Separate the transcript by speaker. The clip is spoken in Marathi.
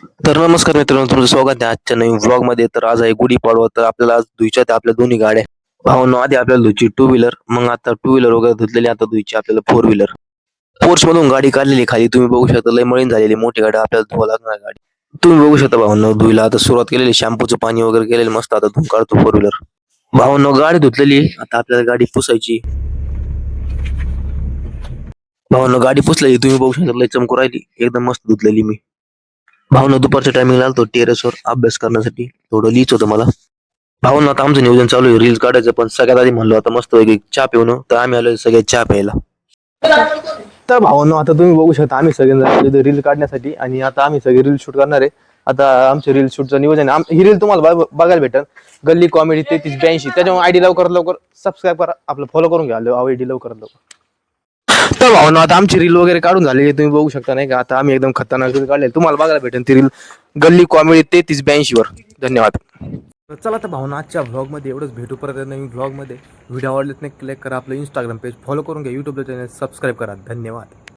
Speaker 1: तर नमस्कार मित्रांनो, तुमचं स्वागत आहे आजच्या नवीन व्लॉग मध्ये. तर आज आहे गुढीपाडवा. तर आपल्याला आज धुयच्या त्या आपल्या दोन्ही गाड्या. भावांनो, आधी आपल्याला धुयची टू व्हीलर, मग आता टू व्हीलर वगैरे धुतलेली, आता धुयची आपल्याला फोर व्हीलर. पोर्च मधून गाडी काढलेली खाली, तुम्ही बघू शकता. लय मळीन झालेली मोठी गाडी, आपल्याला धुवा लागणार गाडी. तुम्ही बघू शकता भावांनो, धुईला आता सुरुवात केलेली, शॅम्पूचं पाणी वगैरे केलेलं मस्त. आता धुवून काढतो फोर व्हीलर. भावांनो, गाडी धुतलेली, आता आपल्याला गाडी पुसायची. भावांनो, गाडी पुसलेली, तुम्ही बघू शकता. लय चमकू राहिली, एकदम मस्त धुतलेली मी. भावना दुपारच्या टायमिंगला आलतो टेरेसवर अभ्यास करण्यासाठी, थोडं लिहित होतं मला. भावना आता आमचं नियोजन चालू आहे रील्स काढायचं, पण सगळ्यात आधी म्हणलो आता मस्त एक चहा पिऊन, तर आम्ही आलो सगळे चहा प्यायला. तर भावना आता तुम्ही बघू शकता, आम्ही सगळे रील काढण्यासाठी, आणि आता आम्ही सगळे रील शूट करणार आहे. आता आमचे रील शूटचं नियोजन आहे. ही रील तुम्हाला बघायला भेटेल, गल्ली कॉमेडी 3382. त्याच्यामुळे आयडी लवकरात लवकर सबस्क्राईब करा, आपलं फॉलो करून घ्या आयडी लवकरात लवकर. तर भावना आता आमची रील वगैरे काढून झाली, तुम्ही बघू शकता नाही का. आता आम्ही एकदम खतरनाक रील काढले, तुम्हाला बघायला भेटेल ती रील गल्ली कॉमेडी 3382 वर. धन्यवाद. तर चला तर भावना, आजच्या व्लॉगमध्ये एवढंच. भेटू परत नवीन व्लॉगमध्ये. व्हिडिओ आवडलेत नाही, क्लिक करा, आपलं इंस्टाग्राम पेज फॉलो करून घ्या, यूट्यूबला चॅनल सबस्क्राईब करा. धन्यवाद.